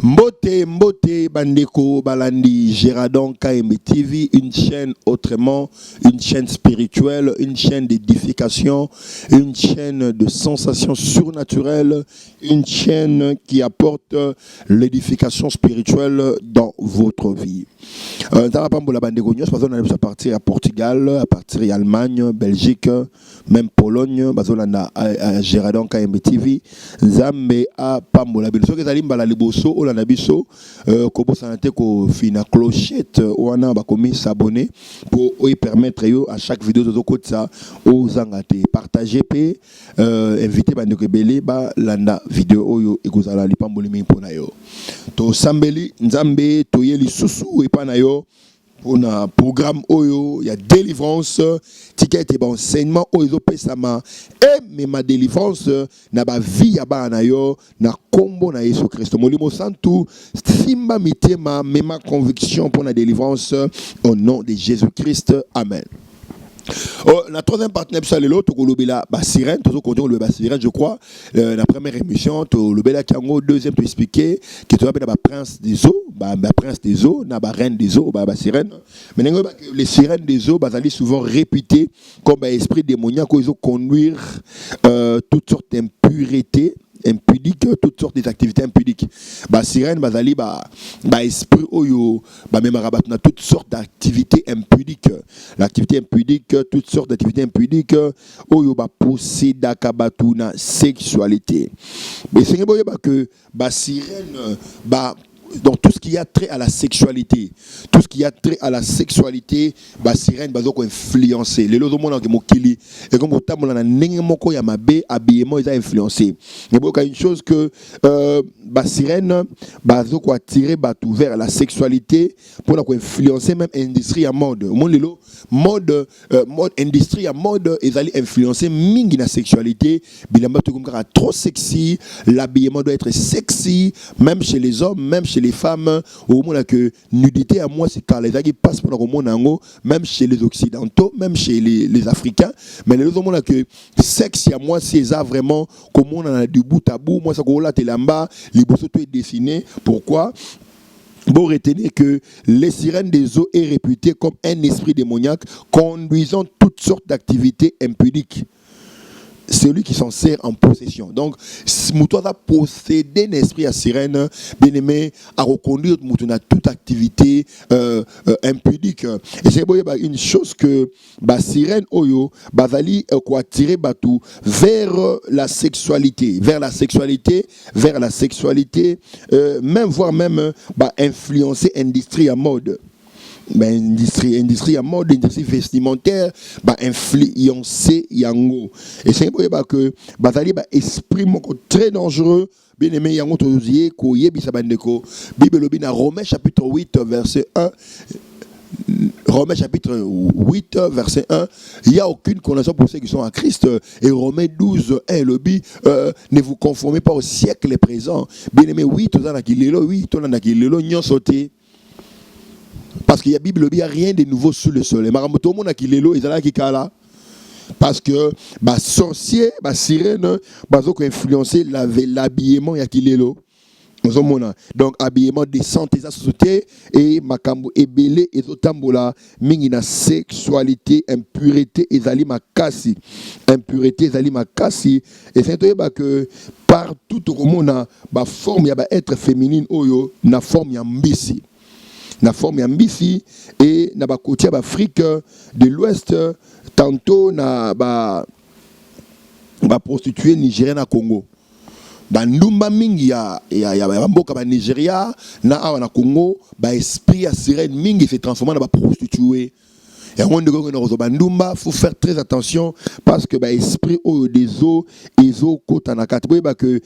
Mbote Bandeko Balandi Géradon KM TV, une chaîne autrement, une chaîne spirituelle, une chaîne d'édification, une chaîne de sensations surnaturelles, une chaîne qui apporte l'édification spirituelle dans votre vie. Nous allons partir à Portugal, à partir d'Allemagne, Belgique, même Pologne, à Géradon KM TV, Zambe à Pambola. La biso kobo sanate ko fina clochette wana ba komi s'abonner pour permettre yo à chaque vidéo de kotsa aux angate partager pe inviter bande ko belé ba landa vidéo oyo ekozala lipamboli mi pona yo to sambeli nzambe to yeli susu e pana yo pour un programme oyo il y a délivrance ticket et enseignement oyo pesama et mais ma délivrance na ba vie ya bana yo na kombo na Yesu Christ molimo santu simba mitema ma conviction pour la délivrance au nom de Jésus Christ, amen. La troisième partenaire c'est l'autre sirène je crois la première émission le bela kango deuxième tu expliquer que tu as prince des eaux prince des eaux na reine des eaux sirène mais les sirènes des eaux bazali souvent réputées comme esprit démoniaque ils ont conduire toutes sortes d'impuretés impudiques, toutes sortes d'activités impudiques. Sirène, bazali, esprit oyo, même rabatna toutes sortes d'activités impudiques. L'activité impudique, toutes sortes d'activités impudiques, oyo posséda kabatuna sexualité. Mais c'est que sirène, dans tout ce qui a trait à la sexualité, tout ce qui a trait à la sexualité, sirène bazoko influencer. Les autres monde qui mokili et comme autant on a nenge moko ya mabe habillement ils a influencé. Mais bon une chose que sirène bazoko attirer batu vers la sexualité pour influencer même industrie à mode. Mode industrie à mode ils allaient influencer mingi na sexualité, bilamba to comme trop sexy, l'habillement doit être sexy même chez les hommes, même chez les femmes, au moment que nudité à moi c'est car les qui passent pour le monde même chez les occidentaux, même chez les africains, mais les autres que sexe à moi c'est ça vraiment comme on a du bout à bout, moi ça go là telamba, les bossos tout est dessiné, pourquoi? Bon, retenez que les sirènes des eaux est réputé comme un esprit démoniaque conduisant toutes sortes d'activités impudiques. Celui qui s'en sert en possession. Donc, Moutou a possédé un esprit à sirène, bien aimé, à reconduire Moutou à toute activité impudique. Et c'est une chose que sirène oyo, bazali quoi tirer batou vers la sexualité, même voire même influencer industrie à mode. Industrie à mode, industrie vestimentaire, influencer yango. Et c'est que bazali esprit moko très dangereux. Bien aimé yango tozie ko yebisa bandeko. Bible lobi na Romains chapitre 8 verset 1. Romains chapitre 8 verset 1, il n'y a aucune condamnation pour ceux qui sont à Christ. Et Romains 12 1 lobby, ne vous conformez pas au siècle présent. Bien aimé, oui, tout ça n'a qu'il est là, oui, tout ça n'a qu'il est là, n'y a sauté. Parce qu'il y a Bible, il n'y a rien de nouveau sous le soleil. Maramoto mon akilelo ezala kikala. Parce que sorcier, sirène, bazoko influencer l'habillement yakilelo. Donc habillement décent et société et makambo ebele et otambola mingi na sexualité impureté ezali makasi et c'est que partout au monde forme ya être féminine oyo na forme ya mbisi. Na forme ya mbisi et na côté d'Afrique de l'Ouest tantôt na prostituée nigérienne à Congo. Ndumba mingi ya mboka Nigeria na awa na Congo esprit ya sirène mingi fait transformer na prostituée. Et on il faut faire très attention parce que esprit des eaux côte en que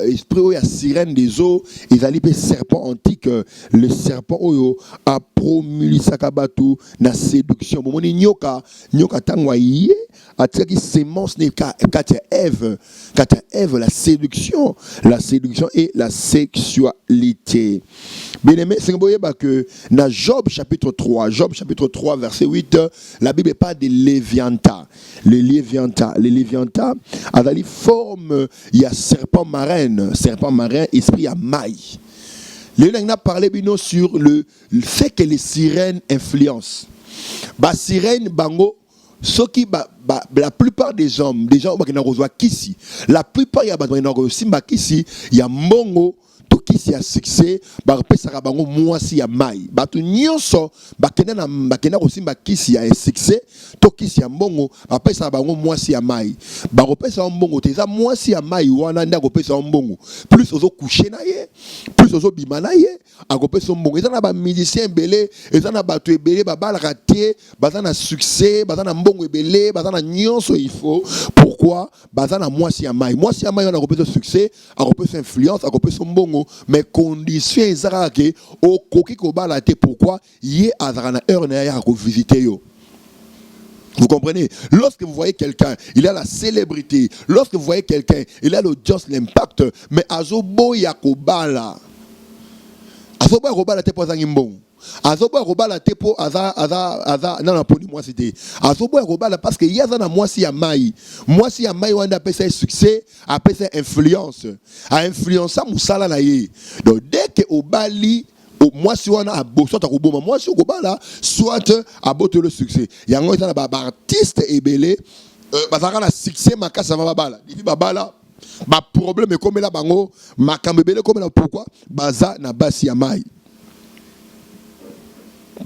esprit à sirène des eaux ils allaient serpent antique le serpent oyo a promulgué sakabatu na séduction bon nyoka tangwa yé a tiré sémence ne katia Ève la séduction et la sexualité. Bien aimé c'est que dans Job chapitre 3 verset 8 la Bible parle de Léviathan. Le Léviathan a la forme il y a serpent marin esprit à maille. On a parlé sur le fait que les sirènes influencent. Bah sirène bango, ce qui la plupart des gens qui ont reçu ici, la plupart il y a aussi ici, il y a mongo to kisi a succès, ba repesa bango mwasi ya mai. Ba tu nyonso ba kena aussi ba kisi ya succès, to kisi ya mbongo, ba repesa bango mwasi ya mai. Ba repesa mbongo te za mwasi ya mai wana nda repesa mbongo. Plus ozo coucher na ye, plus ozo bima na ye, a repesa mbongo. Eza na ba musicien belé, eza na ba tu belé ba bala raté, baza na succès, baza na mbongo belé, baza na nyonso il faut. Pourquoi? Baza na mwasi ya mai. Mwasi ya mai wana repesa succès, a repesa influence, a repesa mbongo. Mais condition ezarake au koki ko balate pourquoi yé azarana heure na ya ko visiter yo. Vous comprenez? Lorsque vous voyez quelqu'un, il a la célébrité. Lorsque vous voyez quelqu'un, il a l'audience, l'impact. Mais azobo ya ko bala. Azobo ya ko bala te po zangimbong. Azobo ya ko bala te po aza na poni moi c'était. Azobo ya ko bala parce que yaza na moi si ya mai. Moi si ya mai wanda pesa succès, a pesa influence. A influence musala na ye. Donc dès que au bali moi si on a soit à moi si au bala soit à botte le succès. Yango eza na ba artiste ebelé bazaka na succès makasa va bala. Divi babala ba problème comme la bango makambebele comme la pourquoi baza na basi ya mai.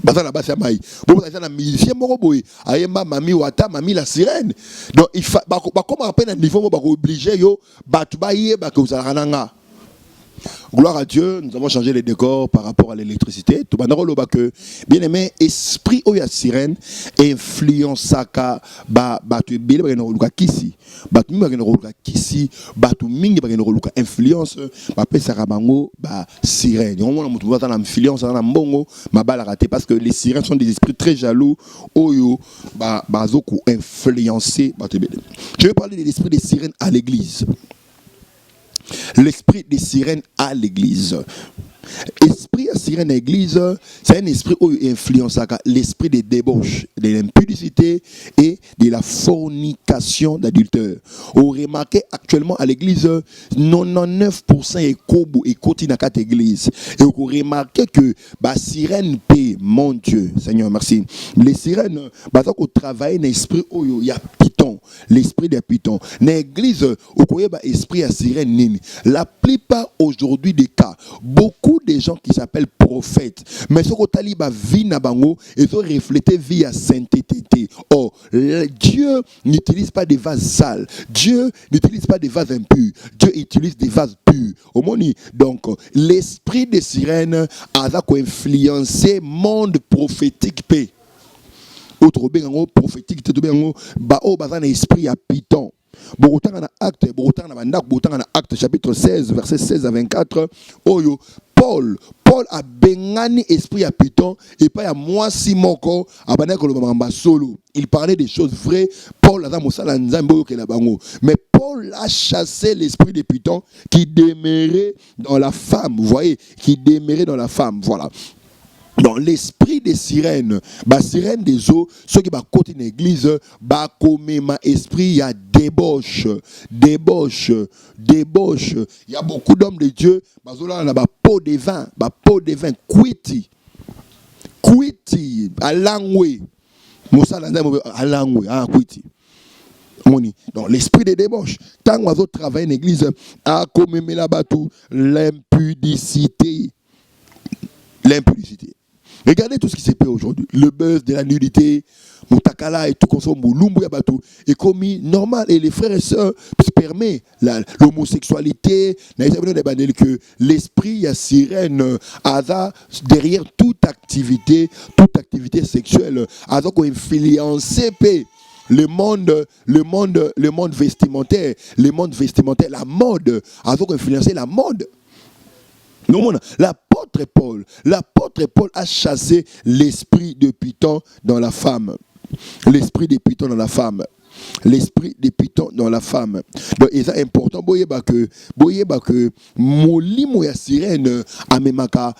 Baza na basi ya mai. Bon ça na musicien moko boy ayemba mami wata mami la sirène. Donc il fa ba comme à peine niveau mo ba obligé yo ba tu ba yé ba que vous allez. Gloire à Dieu, nous avons changé les décors par rapport à l'électricité. Tout le monde que bien aimé, esprit oya sirène influence ka ba tu bele ba no luka kisi. Ba tu mingi ba no luka kisi, ba tu mingi ba no luka influence, ba pesa rabango ba sirène. On a mutu ba na influence na mbongo, ma bala raté parce que les sirènes sont des esprits très jaloux oyo ba zoko influencer ba tu bele. Je vais parler de l'esprit des sirènes à l'église. L'esprit des sirènes à l'église. Esprit à sirène à l'église, c'est un esprit qui influence l'esprit des débauches, de l'impudicité et de la fornication d'adultère. On remarque actuellement à l'église, 99% est kobo et continue à cette église. Et on remarque que la sirène paie, mon Dieu, Seigneur, merci. Les sirènes, on travaille dans l'esprit où il y a Python, l'esprit des Python. Dans l'église, on a l'esprit à sirène. La plupart aujourd'hui des cas, beaucoup des gens qui s'appellent prophètes, mais ce qu'on taliba vie na bango, ils ont reflété vie à sainteté. Or, Dieu n'utilise pas des vases sales. Dieu n'utilise pas des vases impurs. Dieu utilise des vases purs. Au moni, donc, l'esprit des sirènes a influencé monde prophétique paix. Autre bengo prophétique, tout bengo ba o bazan esprit à Python. Borutan na acte, acte chapitre 16 verset 16 à 24. Oyo Paul a bengani esprit à Python et pas à moi Simoko abaneko lo mamba solo. Il parlait des choses vraies. Paul a mosala nzambo ke la bango. Mais Paul a chassé l'esprit de Python qui demeurait dans la femme, vous voyez, qui demeurait dans la femme, voilà. Dans l'esprit des sirènes, bah sirène des eaux, ceux qui va côté l'église, bah comme ma esprit, il y a débauche. Il y a beaucoup d'hommes de Dieu, bah zola on a pot de vin, quiti, alangwe, Moussa landa alangwe, quiti. Donc l'esprit de débauche, tant qu'on va travailler en église, à comme la batou, l'impudicité. Regardez tout ce qui s'est fait aujourd'hui. Le buzz de la nudité, Moutakala et tout comme ça, Moulumbu Yabatou, est commis normal. Et les frères et sœurs permettent l'homosexualité, que l'esprit à sirène, derrière toute activité sexuelle, a influencé le monde vestimentaire, la mode, a influencé la mode. Non, l'apôtre Paul a chassé l'esprit de Python dans la femme. L'esprit de Python dans la femme. Donc, c'est important, que molimo ya sirène amemaka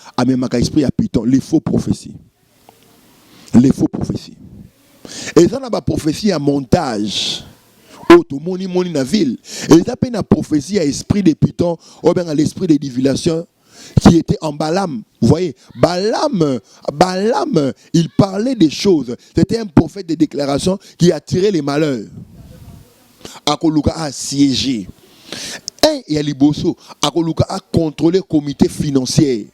esprit à Python, les faux prophéties. Et ça n'a pas prophétie à montage. Tout moni na ville. Et ça n'a pas prophétie à esprit de Python, ou bien à l'esprit de divination. qui était en Balaam. Vous voyez, Balaam, il parlait des choses. C'était un prophète de déclaration qui attirait les malheurs. Akoluka a siégé. Et Yaliboso, Akoluka a contrôlé le comité financier.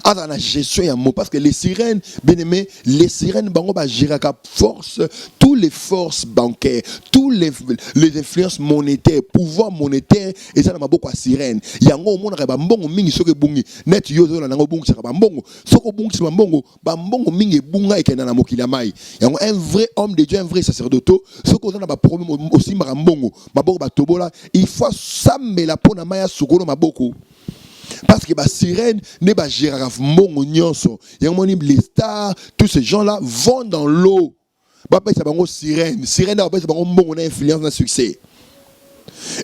Dans la gestion, parce que les sirènes, bien aimé, les sirènes, gérer force, toutes les forces bancaires, toutes les influences monétaires, pouvoir monétaire, et ça n'a beaucoup à sirène. Il y a un monde qui a un bon mingi, ce que bungi, net yozo na nango bungi, ça a un bon, ce que bungi, c'est un bon mingi bunga et qui est dans la mokilamai. Il y a un vrai homme de Dieu, un vrai sacerdote, ce qu'on a un problème aussi, marambongo, maboko batobola, il faut s'amener la peau na maya sukolo maboko. Parce que les sirènes ne pas gérer les stars, tous ces gens-là vont dans l'eau. Sirène, a influence dans le succès.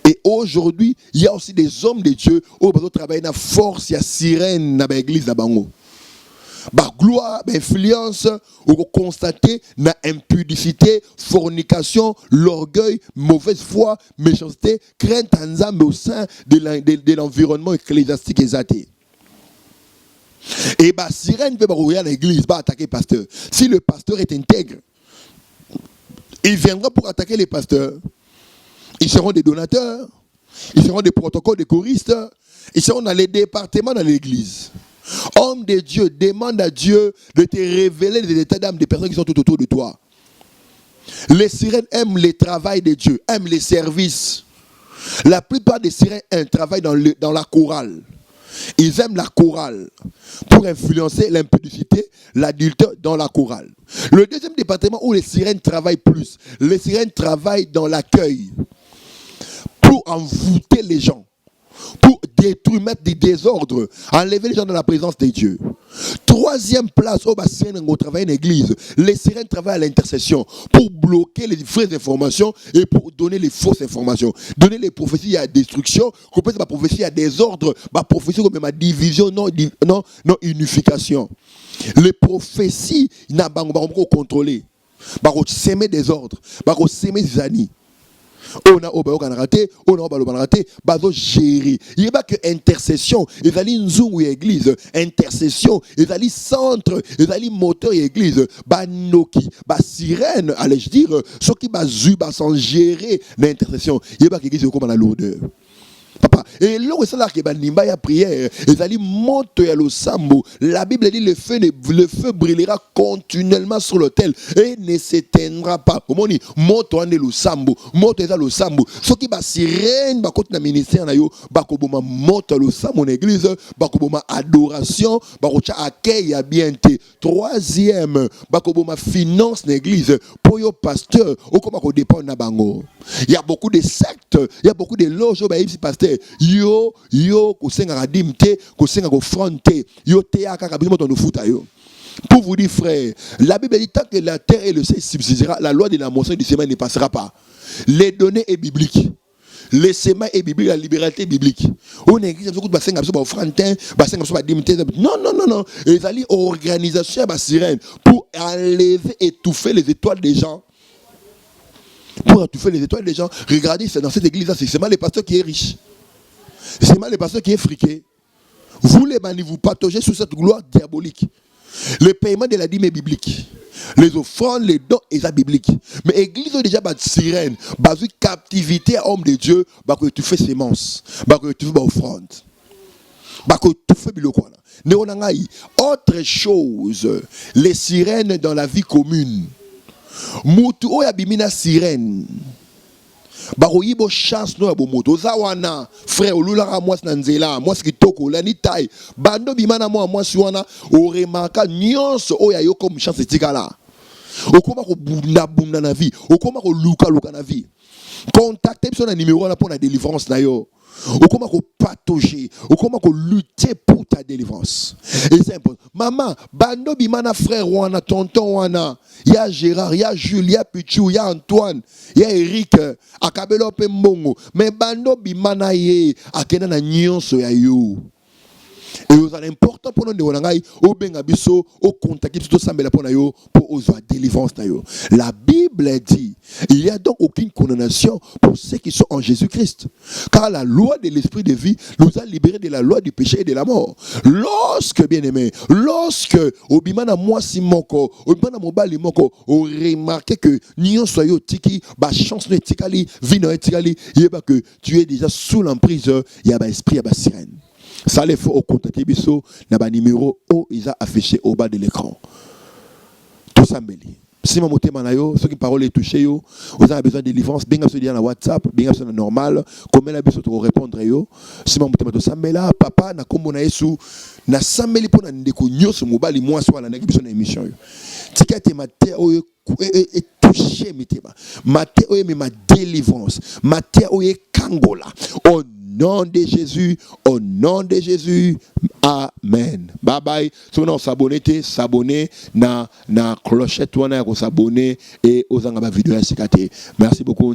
Et aujourd'hui, il y a aussi des hommes de Dieu qui travaillent dans la force, il y a sirène dans l'église. Gloire, influence, ou constater la impudicité, fornication, l'orgueil, mauvaise foi, méchanceté, crainte en âme au sein de l'environnement ecclésiastique exalté. Et sirène peut regarder l'église, va attaquer le pasteur. Si le pasteur est intègre, il viendra pour attaquer les pasteurs. Ils seront des donateurs, ils seront des protocoles de choristes, ils seront dans les départements dans l'église. Homme de Dieu, demande à Dieu de te révéler les états d'âme des personnes qui sont tout autour de toi. Les sirènes aiment le travail de Dieu, aiment les services. La plupart des sirènes travaillent dans la chorale. Ils aiment la chorale pour influencer l'impudicité, l'adultère dans la chorale. Le deuxième département où les sirènes travaillent plus, les sirènes travaillent dans l'accueil pour envoûter les gens, pour détruire, mettre des désordres, enlever les gens dans la présence de Dieu. Troisième place, où les sirènes travaillent en église. Les sirènes travaillent à l'intercession pour bloquer les vraies informations et pour donner les fausses informations. Donner les prophéties à destruction, qu'on peut la prophétie à désordre, la prophétie comme à division, non unification. Les prophéties, ils n'ont pas contrôler. Ils vont s'aimer des ordres, ils vont s'aimer des années. On a raté, bazo gérer. Il y a que intercession, ils allaient nzungu église, intercession, ils allaient centre, ils allaient moteur église, noki, sirène, allais-je dire, ceux qui sans gérer l'intercession. Il y a que l'église comme la lourdeur. Papa, et là où c'est là que nimba ya prière, ils allaient monter à l'osambo. La Bible dit le feu brûlera continuellement sur l'autel et ne s'éteindra pas. Comment on dit monte à l'osambo, monte à l'osambo. Ceux qui sirène, côté na ministère na yo, koboma monte à l'osambo en église, koboma adoration, accueil à bienté. Troisième, koboma finance l'église pour yo pasteur, ou comment ko dépend na bango. Il y a beaucoup de sectes, il y a beaucoup de loges ici pasteur. Yo kosenga radimte, kosenga ko fronte, yo te akaka bismo ton futa yo. Pour vous dire frère, la Bible dit tant que la terre et le ciel subsistera, la loi de la moisson du sémin ne passera pas. Les données est bibliques. Le sémin est biblique, la liberté est biblique. On est église, beaucoup de basenga biso frontin, basenga biso dimte. Non. Ils allaient organisation à sirène pour enlever, étouffer les étoiles des gens. Pour étouffer les étoiles des gens, regardez, c'est dans cette église-là, c'est seulement le pasteur qui est riche. C'est seulement le pasteur qui est friqué. Vous, les bandits, vous pataugez sous cette gloire diabolique. Le paiement de la dîme est biblique. Les offrandes, les dons, ils sont bibliques. Mais l'église a déjà une sirène, une captivité à homme de Dieu, que tu fais sémence, que tu fais offrande. Que tu fais biloko. Autre chose, les sirènes dans la vie commune. Mutu oya bimina sirène bakoyibo chance no ya bomoto zawana frère olulaka mwasi na nzela mwasi kitoko lani tai bando bimana mwasi wana oremaka nyonso oya yo comme chance etikala okoma ko bunda na vie okoma ko luka na vie contactez biso na numéro na pour la délivrance na yo okoma ko patauger okoma ko lutter pour ta délivrance. Et c'est important. Maman bando bimana frère wana tonton wana ya Gérard, ya Jules, ya Pichou, ya Antoine, ya Eric, akabelo pe mbongo. Mais bando bimana ye akena na nyonso ya yo. Et c'est important pour nous de au benga biso au contact biso sambela pour na yo pour ozo délivrance na yo. La Bible Bible dit, il n'y a donc aucune condamnation pour ceux qui sont en Jésus-Christ. Car la loi de l'esprit de vie nous a libérés de la loi du péché et de la mort. Lorsque, bien aimé, lorsque, obimana moi si moko, obimana mobali moko, on remarque que nyon soyo tiki, ba chance ne tikali, vie ne tikali, yeba que tu es déjà sous l'emprise, yaba esprit, yaba sirène. Ça les faut au contacter biso, naba numéro O, ils a affiché au bas de l'écran. Tout ça mbeli. Si mon moté manayo, ceux qui parole est touché yo, vous avez besoin de délivrance, bien sûr dire na WhatsApp, bien sûr normal, comme elle a besoin de répondre yo. Si mon moté mato sambela, papa na kombo na yesu, na sambeli pour na ndeko nyoso mobali moi soit na besoin na émission yo. Tika te maté o est touché miteba. Maté o me ma délivrance, maté o est kangola. Au nom de Jésus, au nom de Jésus, amen. Bye bye. Si vous s'abonner na clochette, vous s'abonner et aux angaba vidéo. Merci beaucoup.